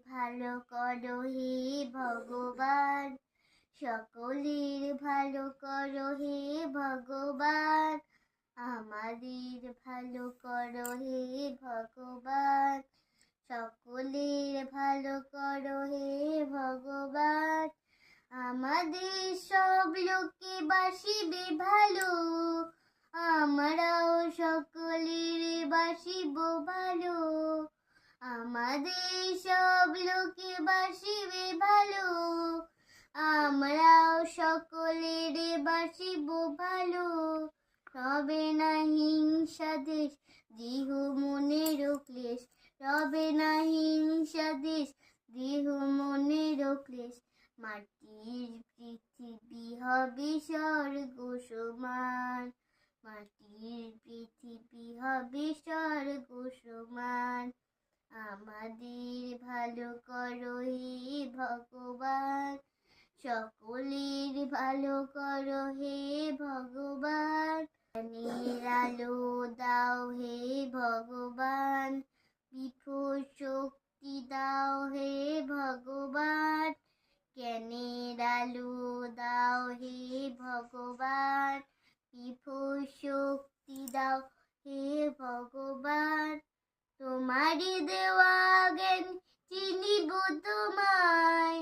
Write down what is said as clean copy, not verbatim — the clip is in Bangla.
ভালো করো হে ভগবান, সকলের ভালো করো হে ভগবান, আমাদের ভালো করো হে ভগবান, সকলের ভালো করো হে ভগবান, আমাদের সব লোকে বাসিবে ভালো, আমরাও সকলের বাসিব ভালো, আমাদের সব লোকে বাসিবে ভালো, আমরাও সকলের বাসিব ভালো, রবে না হিংসা দেশ দেহ মনের ক্লেশ, রবে না হিংসা দেশ দেহ মনের ক্লেশ, মাটির পৃথিবী হবে স্বর্গ সমান, মাটির পৃথিবী হবে স্বর্গ সমান, আমাদের ভালো করো হে ভগবান, সকলের ভালো করো হে ভগবান, জ্ঞানের আলো দাও হে ভগবান, বিপুল শক্তি দাও হে ভগবান, জ্ঞানের আলো দাও হে ভগবান, বিপুল শক্তি দাও হে ভগবান, তোমারই দেওয়া জ্ঞান চিনিব তোমায়,